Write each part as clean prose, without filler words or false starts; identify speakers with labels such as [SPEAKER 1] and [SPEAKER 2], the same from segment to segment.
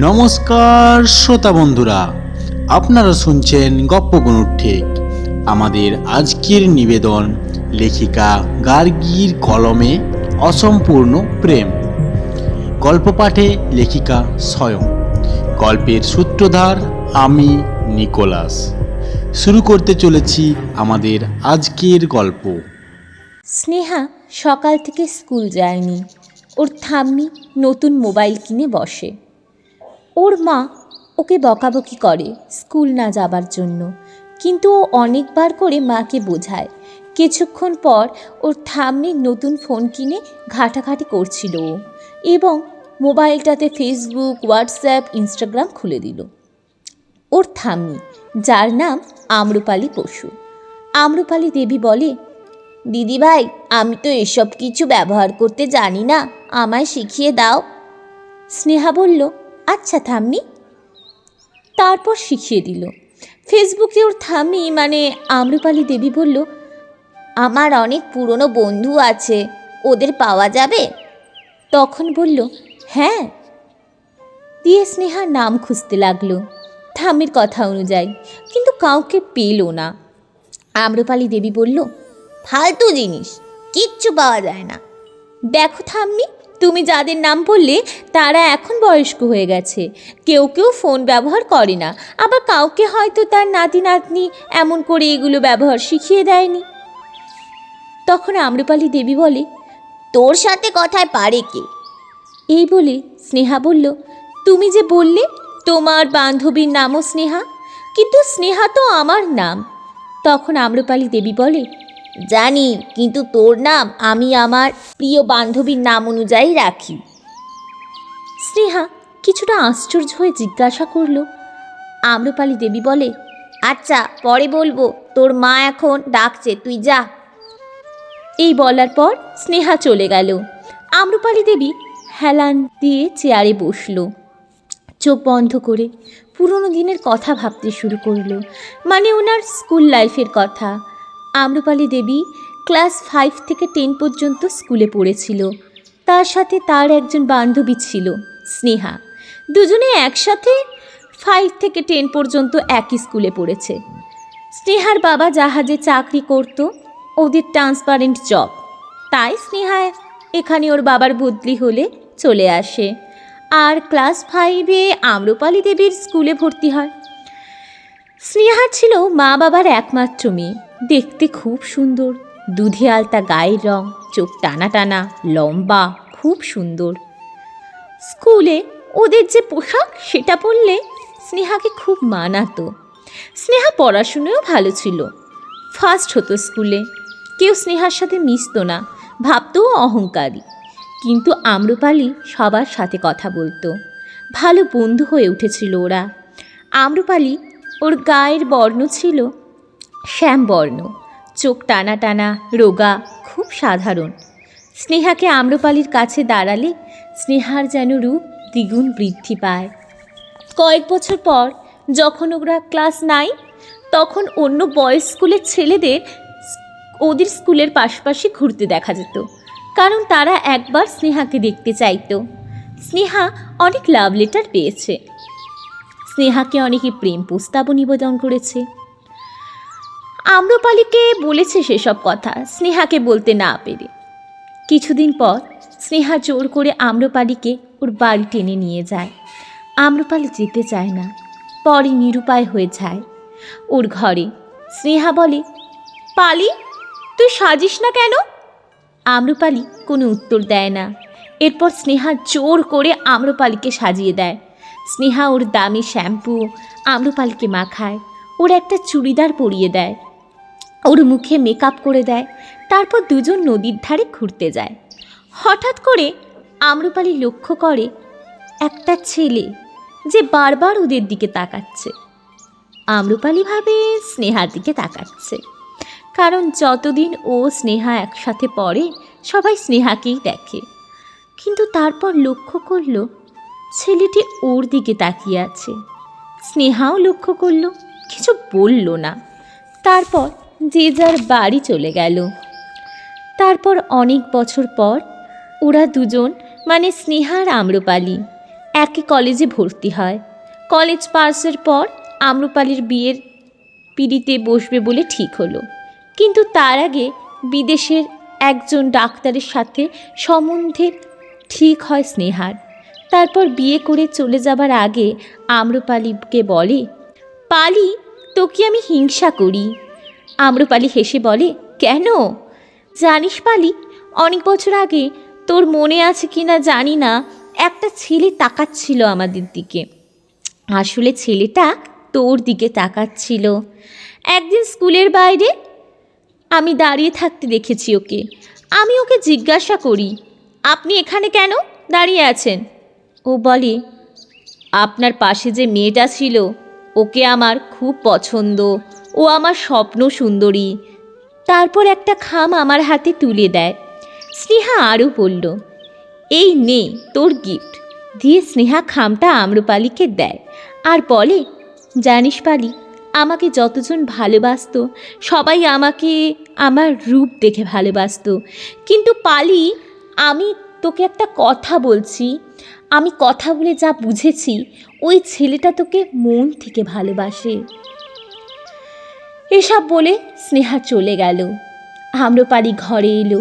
[SPEAKER 1] নমস্কার শ্রোতা বন্ধুরা, আপনারা শুনছেন গপ্পগুনুর ঠিক। আমাদের আজকের নিবেদন লেখিকা গার্গীর কলমে অসম্পূর্ণ প্রেম। গল্প পাঠে লেখিকা স্বয়ং, গল্পের সূত্রধার আমি নিকোলাস। শুরু করতে চলেছি আমাদের আজকের গল্প।
[SPEAKER 2] স্নেহা সকাল থেকে স্কুল যায়নি। ওর ঠাম্মি নতুন মোবাইল কিনে বসে। ওর মা ওকে বকাবকি করে স্কুল না যাবার জন্য, কিন্তু ও অনেকবার করে মাকে বোঝায়। কিছুক্ষণ পর ওর ঠাম্মির নতুন ফোন কিনে ঘাটাঘাটি করছিল ও, এবং মোবাইলটাতে ফেসবুক, হোয়াটসঅ্যাপ, ইনস্টাগ্রাম খুলে দিল। ওর ঠাম্মি, যার নাম আম্রপালি বসু। আম্রপালি দেবী বলে, দিদিভাই, আমি তো এসব কিছু ব্যবহার করতে জানি না, আমায় শিখিয়ে দাও। স্নেহা বলল, আচ্ছা ঠাম্মি। তারপর শিখিয়ে দিল। ফেসবুকে ওর ঠাম্মি মানে আম্রপালি দেবী বলল, আমার অনেক পুরনো বন্ধু আছে, ওদের পাওয়া যাবে? তখন বলল, হ্যাঁ। দিয়ে স্নেহা নাম খুঁজতে লাগলো ঠাম্মির কথা অনুযায়ী, কিন্তু কাউকে পেল না। আম্রপালি দেবী বলল, ফালতু জিনিস, কিচ্ছু পাওয়া যায় না। দেখো ঠাম্মি, তুমি যাদের নাম বললে তারা এখন বয়স্ক হয়ে গেছে, কেউ কেউ ফোন ব্যবহার করে না, আবার কাউকে হয়তো তার নাতি নাতনি এমন করে এগুলো ব্যবহার শিখিয়ে দেয়নি। তখন আম্রপালি দেবী বলে, তোর সাথে কথায় পারে কে? এই বলে স্নেহা বলল, তুমি যে বললে তোমার বান্ধবীর নামও স্নেহা, কিন্তু স্নেহা তো আমার নাম। তখন আম্রপালি দেবী বলে, জানি, কিন্তু তোর নাম আমি আমার প্রিয় বান্ধবীর নাম অনুযায়ী রাখি। স্নেহা কিছুটা আশ্চর্য হয়ে জিজ্ঞাসা করল। আম্রপালি দেবী বলে, আচ্ছা পরে বলবো, তোর মা এখন ডাকছে, তুই যা। এই বলার পর স্নেহা চলে গেল। আম্রপালি দেবী হেলান দিয়ে চেয়ারে বসল, চোখ বন্ধ করে পুরনো দিনের কথা ভাবতে শুরু করলো, মানে ওনার স্কুল লাইফের কথা। আম্রপালি দেবী ক্লাস 5 থেকে 10 পর্যন্ত স্কুলে পড়েছিল। তার সাথে তার একজন বান্ধবী ছিল, স্নেহা। দুজনে একসাথে 5 থেকে 10 পর্যন্ত একই স্কুলে পড়েছে। স্নেহার বাবা জাহাজে চাকরি করত, ওদের ট্রান্সপারেন্ট জব, তাই স্নেহা এখানে ওর বাবার বদলি হলে চলে আসে, আর ক্লাস 5-এ আম্রপালি দেবীর স্কুলে ভর্তি হয়। স্নেহা ছিল মা বাবার একমাত্র মেয়ে, দেখতে খুব সুন্দর, দুধে আলতা গায়ের রং, চোখ টানা টানা, লম্বা, খুব সুন্দর। স্কুলে ওদের যে পোশাক সেটা পরলে স্নেহাকে খুব মানাতো। স্নেহা পড়াশুনোও ভালো ছিল, ফার্স্ট হতো স্কুলে। কেউ স্নেহার সাথে মিশতো না, ভাবতো অহংকারী। কিন্তু আম্রপালি সবার সাথে কথা বলতো, ভালো বন্ধু হয়ে উঠেছিল ওরা। আম্রপালি, ওর গায়ের বর্ণ ছিল শ্যামবর্ণ, চোখ টানা টানা, রোগা, খুব সাধারণ। স্নেহাকে আম্রপালির কাছে দাঁড়ালে স্নেহার যেন রূপ দ্বিগুণ বৃদ্ধি পায়। কয়েক বছর পর যখন ওরা ক্লাস 9, তখন অন্য বয়েজ স্কুলের ছেলেদের ওদের স্কুলের পাশাপাশি ঘুরতে দেখা যেত, কারণ তারা একবার স্নেহাকে দেখতে চাইতো। স্নেহা অনেক লাভ লেটার পেয়েছে, স্নেহাকে অনেকে প্রেম প্রস্তাবও নিবেদন করেছে। আম্রপালিকে বলেছে সেসব কথা, স্নেহাকে বলতে না পেরে। কিছুদিন পর স্নেহা জোর করে আম্রপালিকে ওর বাড়ি টেনে নিয়ে যায়। আম্রপালি যেতে চায় না, পরে নিরুপায় হয়ে যায় ওর ঘরে। স্নেহা বলে, পালি, তুই সাজিস না কেন? আম্রপালি কোনো উত্তর দেয় না। এরপর স্নেহা জোর করে আম্রপালিকে সাজিয়ে দেয়। স্নেহা ওর দামি শ্যাম্পু আম্রপালিকে মাখায়, ওর একটা চুড়িদার পরিয়ে দেয়, ওর মুখে মেকআপ করে দেয়। তারপর দুজন নদীর ধারে ঘুরতে যায়। হঠাৎ করে আম্রপালি লক্ষ্য করে একটা ছেলে যে বারবার ওদের দিকে তাকাচ্ছে। আম্রপালি ভাবে স্নেহার দিকে তাকাচ্ছে, কারণ যতদিন ও স্নেহা একসাথে পড়ে সবাই স্নেহাকেই দেখে। কিন্তু তারপর লক্ষ্য করল ছেলেটি ওর দিকে তাকিয়ে আছে। স্নেহাও লক্ষ্য করল, কিছু বলল না। তারপর যে যার বাড়ি চলে গেল। তারপর অনেক বছর পর ওরা দুজন, মানে স্নেহা আর আম্রপালি, একই কলেজে ভর্তি হয়। কলেজ পাসের পর আম্রপালির বিয়ের পিঁড়িতে বসবে বলে ঠিক হলো, কিন্তু তার আগে বিদেশের একজন ডাক্তারের সাথে সম্বন্ধের ঠিক হয় স্নেহার। তারপর বিয়ে করে চলে যাবার আগে আম্রপালিকে বলে, পালি, তোকে আমি হিংসা করি। আম্রপালি হেসে বলে, কেন? জানিস পালি, অনেক বছর আগে, তোর মনে আছে কি না জানি না, একটা ছেলে তাকাচ্ছিল আমাদের দিকে। আসলে ছেলেটা তোর দিকে তাকাচ্ছিল। একদিন স্কুলের বাইরে আমি দাঁড়িয়ে থাকতে দেখেছি ওকে। আমি ওকে জিজ্ঞাসা করি, আপনি এখানে কেন দাঁড়িয়ে আছেন? ও বলে, আপনার পাশে যে মেয়েটা ছিল ওকে আমার খুব পছন্দ, ও আমার স্বপ্ন সুন্দরী। তারপর একটা খাম আমার হাতে তুলে দেয়। স্নেহা আরও বলল, এই নে তোর গিফট। দিয়ে স্নেহা খামটা আম্রপালিকে দেয় আর বলে, জানিস পালি, আমাকে যতজন ভালোবাসতো সবাই আমাকে আমার রূপ দেখে ভালোবাসতো, কিন্তু পালি, আমি তোকে একটা কথা বলছি, আমি কথা বলে যা বুঝেছি, ওই ছেলেটা তোকে মন থেকে ভালোবাসে। এসব বলে স্নেহা চলে গেল। আম্রপালি ঘরে এলো।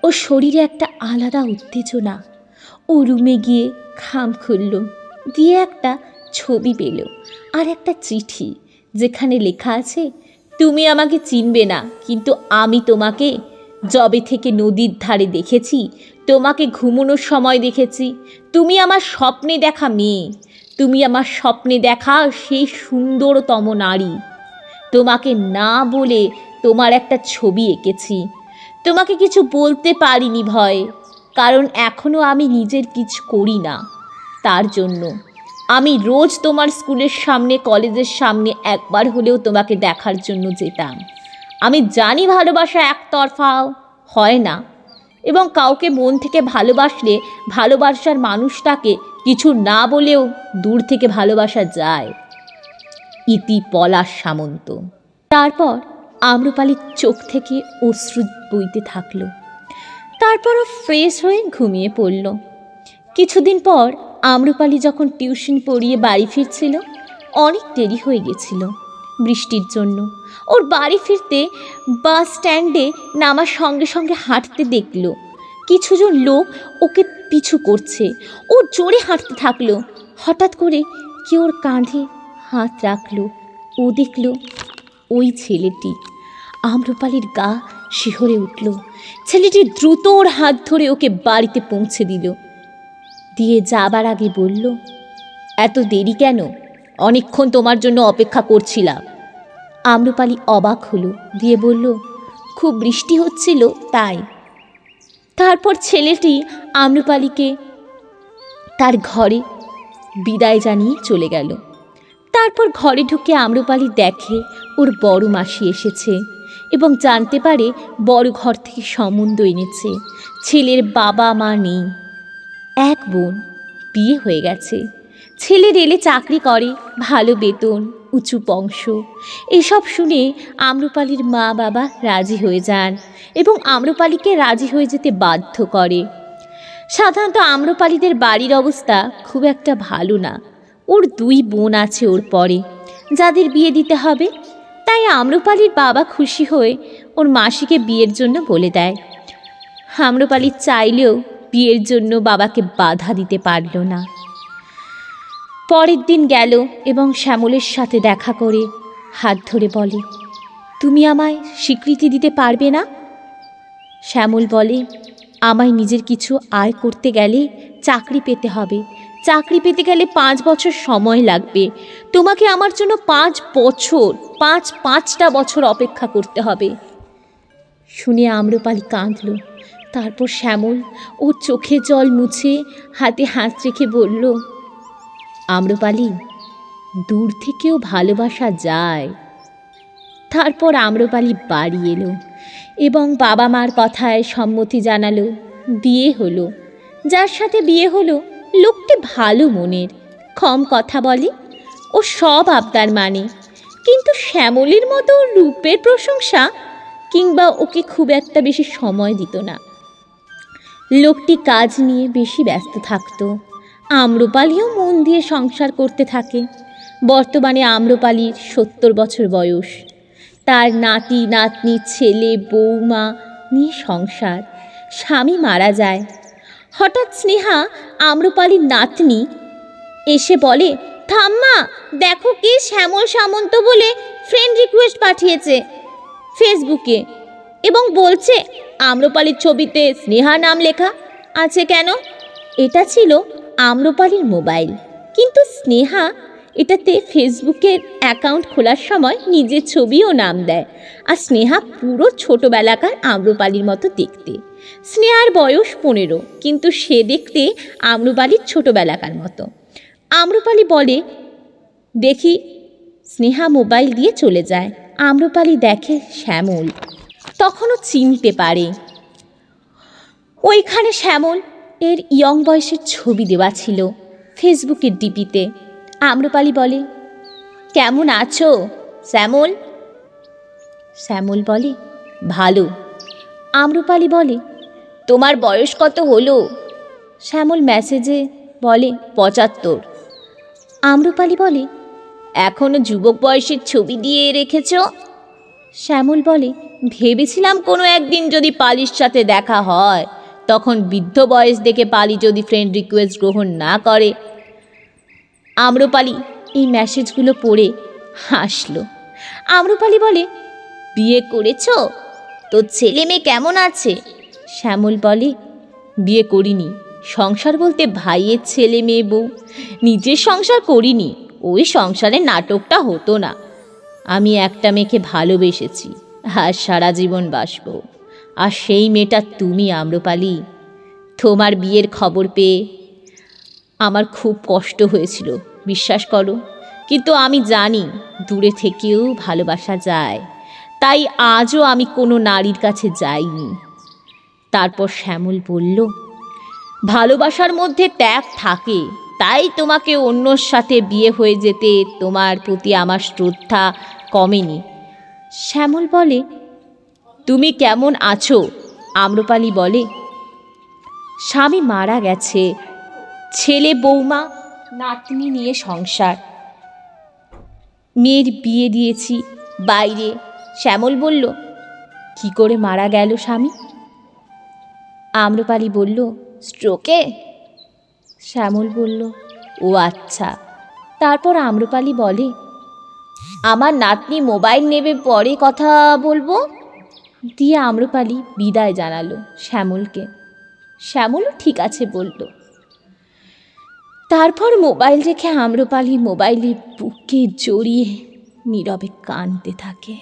[SPEAKER 2] ওর শরীরে একটা আলাদা উত্তেজনা। ও রুমে গিয়ে খাম খুলল, দিয়ে একটা ছবি পেল আর একটা চিঠি, যেখানে লেখা আছে, তুমি আমাকে চিনবে না, কিন্তু আমি তোমাকে যবে থেকে নদীর ধারে দেখেছি, তোমাকে ঘুমানোর সময় দেখেছি, তুমি আমার স্বপ্নে দেখা মেয়ে, তুমি আমার স্বপ্নে দেখা সেই সুন্দরতম নারী। তোমাকে না বলে তোমার একটা ছবি এঁকেছি। তোমাকে কিছু বলতে পারিনি ভয়, কারণ এখনও আমি নিজের কিছু করি না। তার জন্য আমি রোজ তোমার স্কুলের সামনে, কলেজের সামনে একবার হলেও তোমাকে দেখার জন্য যেতাম। আমি জানি ভালোবাসা একতরফাও হয় না, এবং কাউকে মন থেকে ভালোবাসলে ভালোবাসার মানুষটাকে কিছু না বলেও দূর থেকে ভালোবাসা যায়। ইতি পলাশ সামন্ত। তারপর আম্রপালির চোখ থেকে অশ্রু বইতে থাকলো। তারপরও ফ্রেশ হয়ে ঘুমিয়ে পড়ল। কিছুদিন পর আম্রপালি যখন টিউশন পড়িয়ে বাড়ি ফিরছিল, অনেক দেরি হয়ে গেছিল বৃষ্টির জন্য। ওর বাড়ি ফিরতে বাস স্ট্যান্ডে নামার সঙ্গে সঙ্গে হাঁটতে দেখল কিছুজন লোক ওকে পিছু করছে। ও জোরে হাঁটতে থাকলো। হঠাৎ করে কেউ ওর কাঁধে হাত রাখলো। ও দেখল ওই ছেলেটি। আম্রপালির গা শিহরে উঠল। ছেলেটি দ্রুত ওর হাত ধরে ওকে বাড়িতে পৌঁছে দিয়ে যাবার আগে বলল, এত দেরি কেন? অনেকক্ষণ তোমার জন্য অপেক্ষা করছিলাম। আম্রপালি অবাক হলো, দিয়ে বলল, খুব বৃষ্টি হচ্ছিল তাই। তারপর ছেলেটি আম্রপালিকে তার ঘরে বিদায় জানিয়ে চলে গেল। তারপর ঘরে ঢুকে আম্রপালি দেখে ওর বড় মাসি এসেছে এবং জানতে পারে বড় ঘর থেকে সম্বন্ধ এনেছে। ছেলের বাবা মা নেই, এক বোন, বিয়ে হয়ে গেছে। ছেলে রেলে চাকরি করে, ভালো বেতন, উঁচু বংশ। এসব শুনে আম্রপালির মা বাবা রাজি হয়ে যান এবং আম্রপালিকে রাজি হয়ে যেতে বাধ্য করে। সাধারণত আম্রপালিদের বাড়ির অবস্থা খুব একটা ভালো না। ওর দুই বোন আছে ওর পরে, যাদের বিয়ে দিতে হবে। তাই আম্রপালির বাবা খুশি হয়ে ওর মাসিকে বিয়ের জন্য বলে দেয়। আম্রপালি চাইলেও বিয়ের জন্য বাবাকে বাধা দিতে পারল না। পরের দিন গেল এবং শ্যামলের সাথে দেখা করে হাত ধরে বলে, তুমি আমায় স্বীকৃতি দিতে পারবে না? শ্যামল বলে, আমায় নিজের কিছু আয় করতে গেলে চাকরি পেতে হবে। চাকরি পেতে গেলে 5 বছর সময় লাগবে। তোমাকে আমার জন্য 5টা বছর অপেক্ষা করতে হবে। শুনে আম্রপালি কাঁদল। তারপর শ্যামল ওর চোখে জল মুছে হাতে হাত রেখে বলল, আম্রপালি, দূর থেকেও ভালোবাসা যায়। তারপর আম্রপালি বাড়ি এলো এবং বাবা মার কথায় সম্মতি জানালো। বিয়ে হলো। যার সাথে বিয়ে হলো লোকটি ভালো মনের, কম কথা বলে ও সব আবদার মানে, কিন্তু শ্যামলের মতো রূপের প্রশংসা কিংবা ওকে খুব একটা বেশি সময় দিত না। লোকটি কাজ নিয়ে বেশি ব্যস্ত থাকত। আম্রপালিও মন দিয়ে সংসার করতে থাকে। বর্তমানে আম্রপালির 70 বছর বয়স। তার নাতি নাতনি, ছেলে, বৌমা নিয়ে সংসার। স্বামী মারা যায়। হঠাৎ স্নেহা, আম্রপালির নাতনি, এসে বলে, ঠাম্মা দেখো কে শ্যামল সামন্ত বলে ফ্রেন্ড রিকোয়েস্ট পাঠিয়েছে ফেসবুকে, এবং বলছে আম্রপালির ছবিতে স্নেহা নাম লেখা আছে কেন। এটা ছিল আম্রপালির মোবাইল, কিন্তু স্নেহা এটাতে ফেসবুকের অ্যাকাউন্ট খোলার সময় নিজের ছবি ও নাম দেয়। আর স্নেহা পুরো ছোটোবেলাকার আম্রপালির মতো দেখতে। স্নেহার বয়স 15, কিন্তু সে দেখতে আম্রপালির ছোটোবেলাকার মতো। আম্রপালি বলে, দেখি। স্নেহা মোবাইল দিয়ে চলে যায়। আম্রপালি দেখে শ্যামল, তখনও চিনতে পারে। ওইখানে শ্যামল এর ইয়ং বয়সের ছবি দেওয়া ছিল ফেসবুকের ডিপিতে। আম্রপালি বলে, কেমন আছো শ্যামল? শ্যামল বলে, ভালো। আম্রপালি বলে, তোমার বয়স কত হলো? শ্যামল মেসেজে বলে 75। আম্রপালি বলে, এখনও যুবক বয়সের ছবি দিয়ে রেখেছ? শ্যামল বলে, ভেবেছিলাম কোনো একদিন যদি পালির সাথে দেখা হয়, তখন বৃদ্ধ বয়স দেখে পালি যদি ফ্রেন্ড রিকোয়েস্ট গ্রহণ না করে। আম্রপালি এই মেসেজগুলো পড়ে হাসলো। আম্রপালি বলে, বিয়ে করেছ? তোর ছেলে মেয়ে কেমন আছে? শ্যামল বলে, বিয়ে করিনি। সংসার বলতে ভাইয়ের ছেলে মেয়ে বউ, নিজের সংসার করিনি। ওই সংসারের নাটকটা হতো না। আমি একটা মেয়েকে ভালোবেসেছি আর সারা জীবন বাসবো। আর সেই মেয়েটা তুমি আম্রপালি। তোমার বিয়ের খবর পেয়ে আমার খুব কষ্ট হয়েছিল, বিশ্বাস করো। কিন্তু আমি জানি দূরে থেকেও ভালোবাসা যায়, তাই আজও আমি কোনো নারীর কাছে যাইনি। তারপর শ্যামল বলল, ভালোবাসার মধ্যে ত্যাগ থাকে, তাই তোমাকে অন্যর সাথে বিয়ে হয়ে যেতে তোমার প্রতি আমার শ্রদ্ধা কমেনি। শ্যামল বলে, তুমি কেমন আছো? আম্রপালি বলে, স্বামী মারা গেছে, ছেলে বৌমা নাতনি নিয়ে সংসার। মেয়ের বিয়ে দিয়েছি বাইরে। শ্যামল বলল, কি করে মারা গেল স্বামী? আম্রপালি বলল, স্ট্রোকে। শ্যামল বলল, ও আচ্ছা। তারপর আম্রপালি বলে, আমার নাতনি মোবাইল নেবে, পরে কথা বলবো। দিয়ে আম্রপালি বিদায় জানালো শ্যামলকে। শ্যামলও ঠিক আছে বলল। তারপর মোবাইল রেখে আম্রপালি মোবাইলে বুকে জড়িয়ে নীরবে কাঁদতে থাকে।